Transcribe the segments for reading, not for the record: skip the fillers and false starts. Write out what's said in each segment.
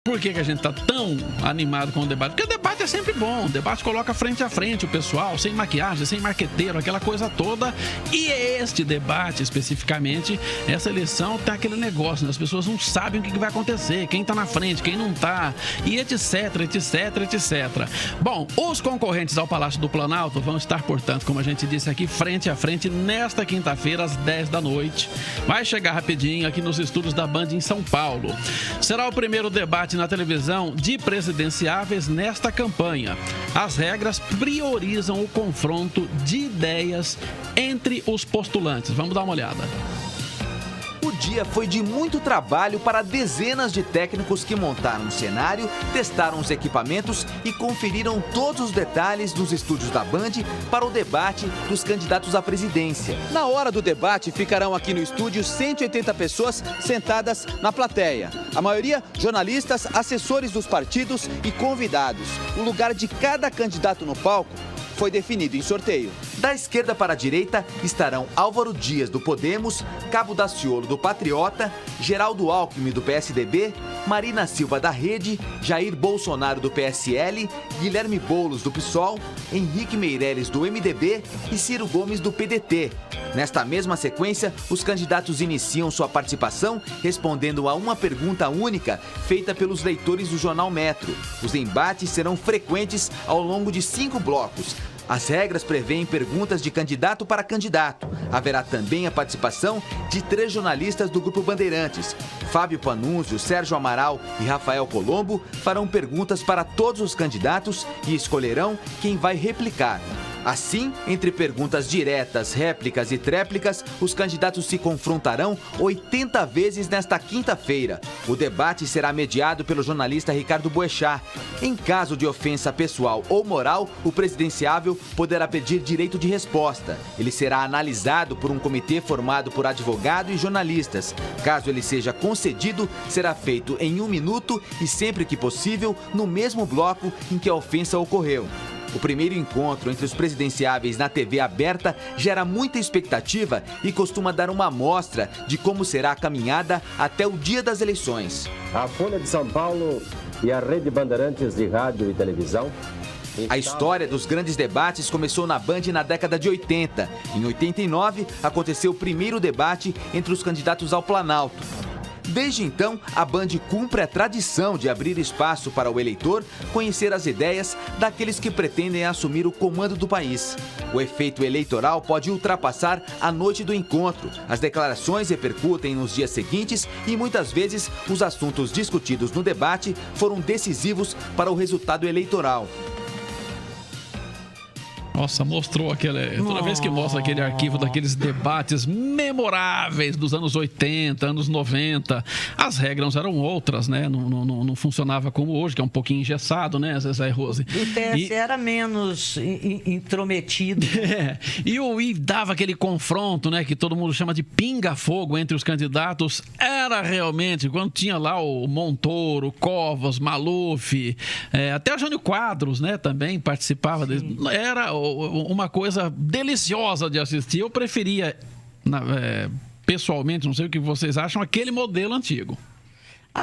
Por que a gente tá tão animado com o debate? Porque o debate é sempre bom. O debate coloca frente a frente o pessoal, sem maquiagem, sem marqueteiro, aquela coisa toda. E este debate, especificamente, essa eleição tem aquele negócio, né? As pessoas não sabem o que vai acontecer, quem tá na frente, quem não tá, e etc, etc, etc. Bom, os concorrentes ao Palácio do Planalto vão estar, portanto, como a gente disse aqui, frente a frente, nesta quinta-feira, às 10 da noite. Vai chegar rapidinho aqui nos estúdios da Band em São Paulo. Será o primeiro debate na televisão de presidenciáveis nesta campanha. As regras priorizam o confronto de ideias entre os postulantes. Vamos dar uma olhada. O dia foi de muito trabalho para dezenas de técnicos que montaram o cenário, testaram os equipamentos e conferiram todos os detalhes nos estúdios da Band para o debate dos candidatos à presidência. Na hora do debate, ficarão aqui no estúdio 180 pessoas sentadas na plateia. A maioria, jornalistas, assessores dos partidos e convidados. O lugar de cada candidato no palco foi definido em sorteio. Da esquerda para a direita estarão Álvaro Dias, do Podemos, Cabo Daciolo, do Patriota, Geraldo Alckmin, do PSDB, Marina Silva, da Rede, Jair Bolsonaro, do PSL, Guilherme Boulos, do PSOL, Henrique Meirelles, do MDB e Ciro Gomes, do PDT. Nesta mesma sequência, os candidatos iniciam sua participação respondendo a uma pergunta única feita pelos leitores do Jornal Metro. Os embates serão frequentes ao longo de 5 blocos. As regras prevêem perguntas de candidato para candidato. Haverá também a participação de 3 jornalistas do Grupo Bandeirantes. Fábio Panunzio, Sérgio Amaral e Rafael Colombo farão perguntas para todos os candidatos e escolherão quem vai replicar. Assim, entre perguntas diretas, réplicas e tréplicas, os candidatos se confrontarão 80 vezes nesta quinta-feira. O debate será mediado pelo jornalista Ricardo Boechat. Em caso de ofensa pessoal ou moral, o presidenciável poderá pedir direito de resposta. Ele será analisado por um comitê formado por advogado e jornalistas. Caso ele seja concedido, será feito em 1 minuto e, sempre que possível, no mesmo bloco em que a ofensa ocorreu. O primeiro encontro entre os presidenciáveis na TV aberta gera muita expectativa e costuma dar uma amostra de como será a caminhada até o dia das eleições. A Folha de São Paulo e a Rede Bandeirantes de Rádio e Televisão. A história dos grandes debates começou na Band na década de 80. Em 89, aconteceu o primeiro debate entre os candidatos ao Planalto. Desde então, a Band cumpre a tradição de abrir espaço para o eleitor conhecer as ideias daqueles que pretendem assumir o comando do país. O efeito eleitoral pode ultrapassar a noite do encontro. As declarações repercutem nos dias seguintes e muitas vezes os assuntos discutidos no debate foram decisivos para o resultado eleitoral. Nossa, mostrou aquele... Toda vez que mostra aquele arquivo daqueles debates memoráveis dos anos 80, anos 90, as regras eram outras, né? Não funcionava como hoje, que é um pouquinho engessado, né, Zezé e Rose? O TSE era menos intrometido. E dava aquele confronto, né, que todo mundo chama de pinga-fogo entre os candidatos. Era realmente, quando tinha lá o Montoro, Covas, Maluf, até o Jânio Quadros, né, também participava. Era uma coisa deliciosa de assistir. Eu preferia, pessoalmente, não sei o que vocês acham, aquele modelo antigo.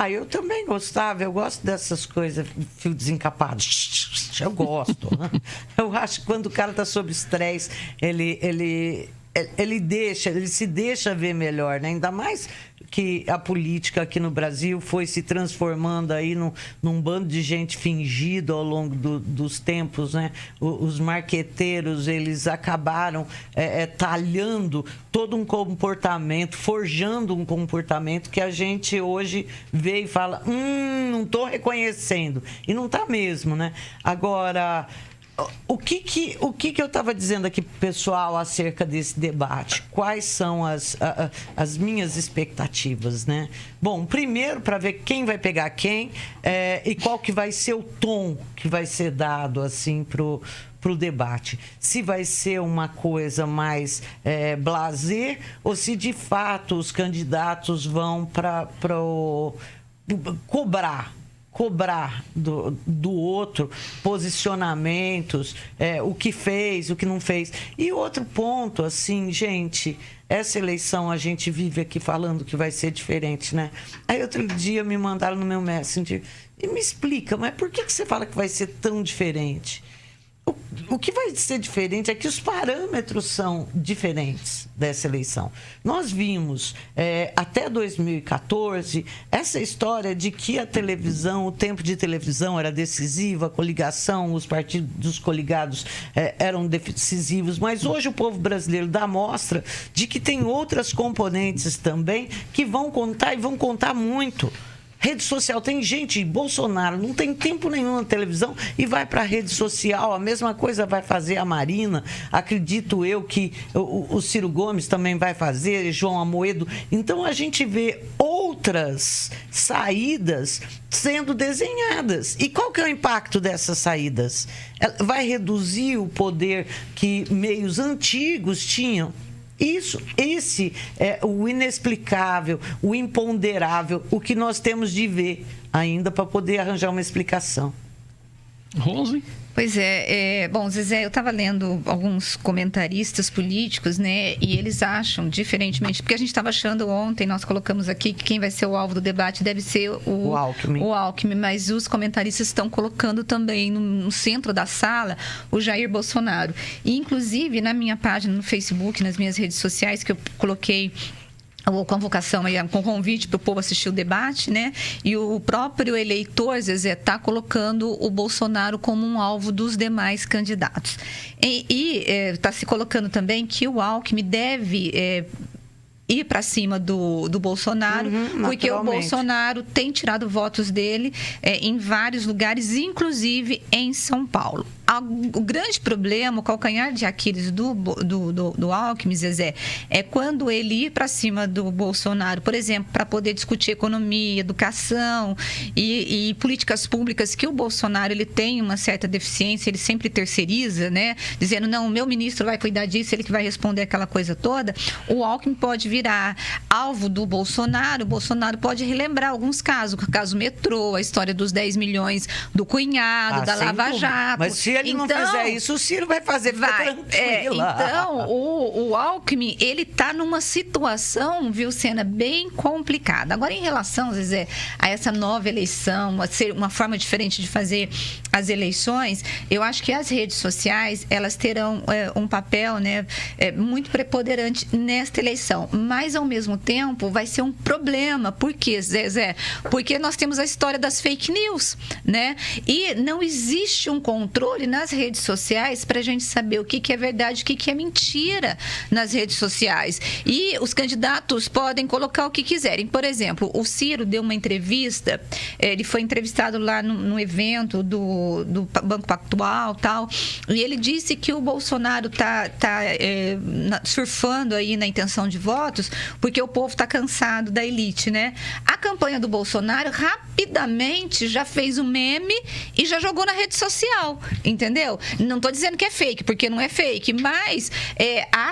Eu também gostava. Eu gosto dessas coisas, fio desencapado. Eu gosto. Né? Eu acho que quando o cara está sob estresse, ele se deixa ver melhor, né? Ainda mais que a política aqui no Brasil foi se transformando aí num bando de gente fingido ao longo dos tempos, né? Os marqueteiros, eles acabaram talhando todo um comportamento, forjando um comportamento que a gente hoje vê e fala, não estou reconhecendo. E não está mesmo, né? Agora... O que eu estava dizendo aqui para o pessoal acerca desse debate? Quais são as minhas expectativas, né? Bom, primeiro, para ver quem vai pegar quem e qual que vai ser o tom que vai ser dado assim, para o debate. Se vai ser uma coisa mais blasé ou se, de fato, os candidatos vão para cobrar cobrar do outro posicionamentos, o que fez, o que não fez. E outro ponto, assim, gente, essa eleição a gente vive aqui falando que vai ser diferente, né? Aí outro dia me mandaram no meu Messenger e me explica, mas por que você fala que vai ser tão diferente? O que vai ser diferente é que os parâmetros são diferentes dessa eleição. Nós vimos, até 2014, essa história de que a televisão, o tempo de televisão era decisivo, a coligação, os partidos coligados eram decisivos, mas hoje o povo brasileiro dá mostra de que tem outras componentes também que vão contar e vão contar muito. Rede social, tem gente, Bolsonaro não tem tempo nenhum na televisão e vai para a rede social, a mesma coisa vai fazer a Marina, acredito eu que o Ciro Gomes também vai fazer, João Amoedo. Então a gente vê outras saídas sendo desenhadas. E qual que é o impacto dessas saídas? Vai reduzir o poder que meios antigos tinham? Esse é o inexplicável, o imponderável, o que nós temos de ver ainda para poder arranjar uma explicação. Rose? Pois bom, Zezé, eu estava lendo alguns comentaristas políticos, né, e eles acham, diferentemente, porque a gente estava achando ontem, nós colocamos aqui que quem vai ser o alvo do debate deve ser o Alckmin, mas os comentaristas estão colocando também no centro da sala o Jair Bolsonaro. E, inclusive, na minha página no Facebook, nas minhas redes sociais, que eu coloquei a convocação, com convite para o povo assistir o debate, né? E o próprio eleitor, Zezé, está colocando o Bolsonaro como um alvo dos demais candidatos. E está se colocando também que o Alckmin deve ir para cima do Bolsonaro, porque o Bolsonaro tem tirado votos dele em vários lugares, inclusive em São Paulo. O grande problema, o calcanhar de Aquiles do Alckmin, Zezé, é quando ele ir para cima do Bolsonaro, por exemplo, para poder discutir economia, educação e políticas públicas, que o Bolsonaro ele tem uma certa deficiência, ele sempre terceiriza, né? Dizendo, não, o meu ministro vai cuidar disso, ele que vai responder aquela coisa toda. O Alckmin pode virar alvo do Bolsonaro, o Bolsonaro pode relembrar alguns casos, o caso metrô, a história dos 10 milhões do cunhado, da Lava Jato. Mas se ele não fizer isso, o Ciro vai fazer. Então, o Alckmin, ele está numa situação, viu, Sena, bem complicada. Agora, em relação, Zezé, a essa nova eleição, a ser uma forma diferente de fazer as eleições, eu acho que as redes sociais, elas terão um papel, né, muito preponderante nesta eleição. Mas, ao mesmo tempo, vai ser um problema. Por quê, Zezé? Porque nós temos a história das fake news, né? E não existe um controle nas redes sociais para a gente saber o que é verdade, o que é mentira nas redes sociais. E os candidatos podem colocar o que quiserem. Por exemplo, o Ciro deu uma entrevista, ele foi entrevistado lá no evento do Banco Pactual, tal, e ele disse que o Bolsonaro tá surfando aí na intenção de votos porque o povo está cansado da elite, né? A campanha do Bolsonaro rapidamente já fez um meme e já jogou na rede social, entendeu? Não estou dizendo que é fake, porque não é fake, mas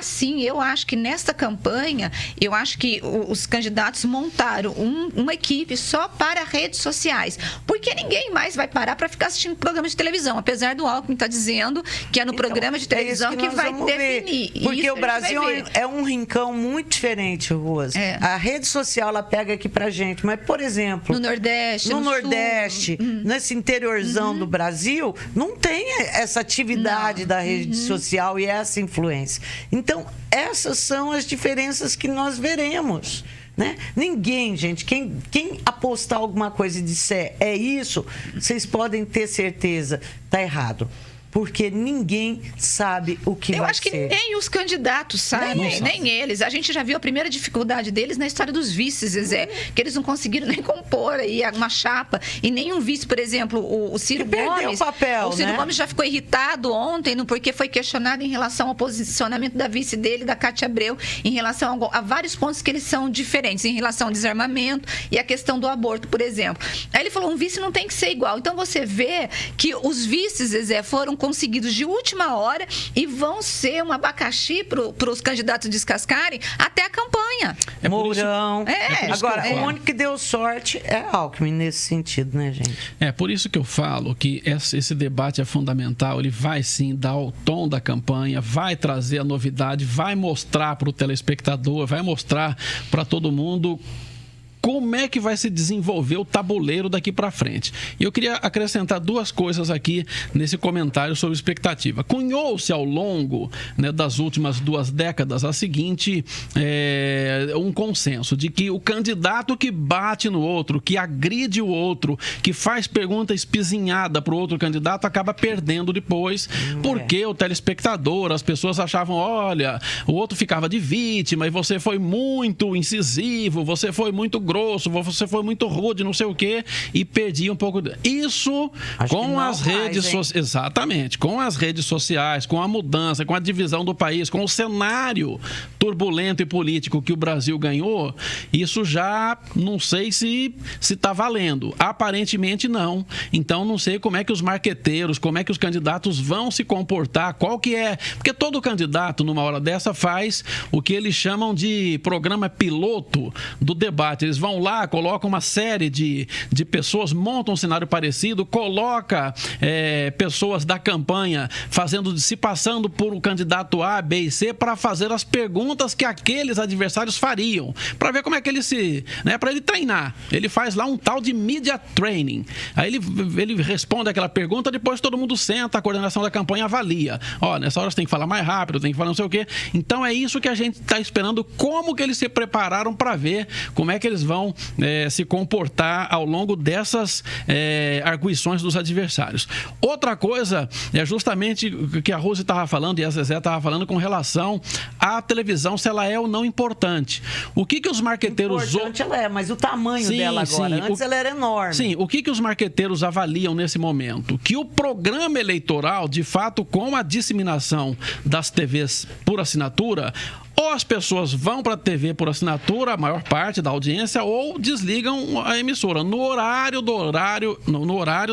sim, eu acho que nesta campanha, eu acho que os candidatos montaram uma equipe só para redes sociais, porque ninguém mais vai parar para ficar assistindo programa de televisão, apesar do Alckmin estar dizendo que é no programa de televisão que vai definir. Porque o Brasil é um rincão muito diferente, Rose. A rede social, ela pega aqui pra gente, mas, por exemplo, no Nordeste, nesse interiorzão do Brasil, não tem essa atividade da rede social e essa influência. Então, essas são as diferenças que nós veremos, né? Ninguém, gente, quem apostar alguma coisa e disser é isso, vocês podem ter certeza, tá errado. Porque ninguém sabe o que vai ser. Eu acho que nem os candidatos sabem, nem eles. A gente já viu a primeira dificuldade deles na história dos vices, Zezé, que eles não conseguiram nem compor aí uma chapa. E nenhum vice, por exemplo, o Ciro Gomes... Perdeu o papel, o Ciro Gomes já ficou irritado ontem, porque foi questionado em relação ao posicionamento da vice dele, da Cátia Abreu, em relação a vários pontos que eles são diferentes, em relação ao desarmamento e a questão do aborto, por exemplo. Aí ele falou, um vice não tem que ser igual. Então você vê que os vices, Zezé, foram conseguidos de última hora e vão ser um abacaxi para os candidatos descascarem até a campanha. Mourão. Agora, o o único que deu sorte é Alckmin nesse sentido, né, gente? É por isso que eu falo que esse debate é fundamental. Ele vai sim dar o tom da campanha, vai trazer a novidade, vai mostrar para o telespectador, vai mostrar para todo mundo como é que vai se desenvolver o tabuleiro daqui para frente. E eu queria acrescentar duas coisas aqui nesse comentário sobre expectativa. Cunhou-se ao longo, né, das últimas 2 décadas a seguinte um consenso de que o candidato que bate no outro, que agride o outro, que faz pergunta espizinhada para o outro candidato, acaba perdendo depois, porque o telespectador, as pessoas achavam, olha, o outro ficava de vítima e você foi muito incisivo, você foi muito grosso, você foi muito rude, não sei o quê, e perdi um pouco. Isso com as redes sociais. Exatamente, com as redes sociais, com a mudança, com a divisão do país, com o cenário turbulento e político que o Brasil ganhou, isso já não sei se está valendo. Aparentemente não. Então não sei como é que os marqueteiros, como é que os candidatos vão se comportar, qual que é. Porque todo candidato, numa hora dessa, faz o que eles chamam de programa piloto do debate. Eles vão lá, colocam uma série de pessoas, montam um cenário parecido, coloca pessoas da campanha se passando por um candidato A, B e C para fazer as perguntas que aqueles adversários fariam, para ver como é que ele para ele treinar. Ele faz lá um tal de media training. Aí ele responde aquela pergunta, depois todo mundo senta, a coordenação da campanha avalia. Nessa hora você tem que falar mais rápido, tem que falar não sei o quê. Então é isso que a gente está esperando, como que eles se prepararam para ver como é que eles vão se comportar ao longo dessas arguições dos adversários. Outra coisa é justamente o que a Rose estava falando e a Zezé estava falando com relação à televisão, se ela é ou não importante. O que os marqueteiros... Importante ela é, mas o tamanho dela agora, antes ela era enorme. Sim, o que os marqueteiros avaliam nesse momento? Que o programa eleitoral, de fato, com a disseminação das TVs por assinatura, ou as pessoas vão para a TV por assinatura, a maior parte da audiência, ou desligam a emissora no horário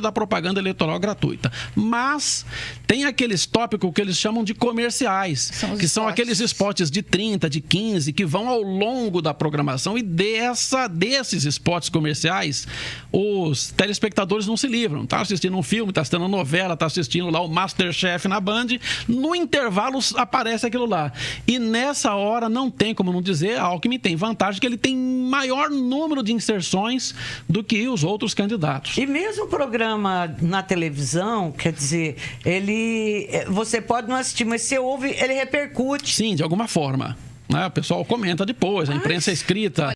da propaganda eleitoral gratuita. Mas tem aqueles tópicos que eles chamam de comerciais, são aqueles spots de 30, de 15, que vão ao longo da programação, e desses spots comerciais, os telespectadores não se livram. Tá assistindo um filme, tá assistindo uma novela, tá assistindo lá o MasterChef na Band, no intervalo aparece aquilo lá. E nessa hora, não tem como não dizer, a Alckmin tem vantagem que ele tem maior número de inserções do que os outros candidatos. E mesmo o programa na televisão, quer dizer, você pode não assistir, mas você ouve, ele repercute. Sim, de alguma forma. O pessoal comenta depois, a imprensa escrita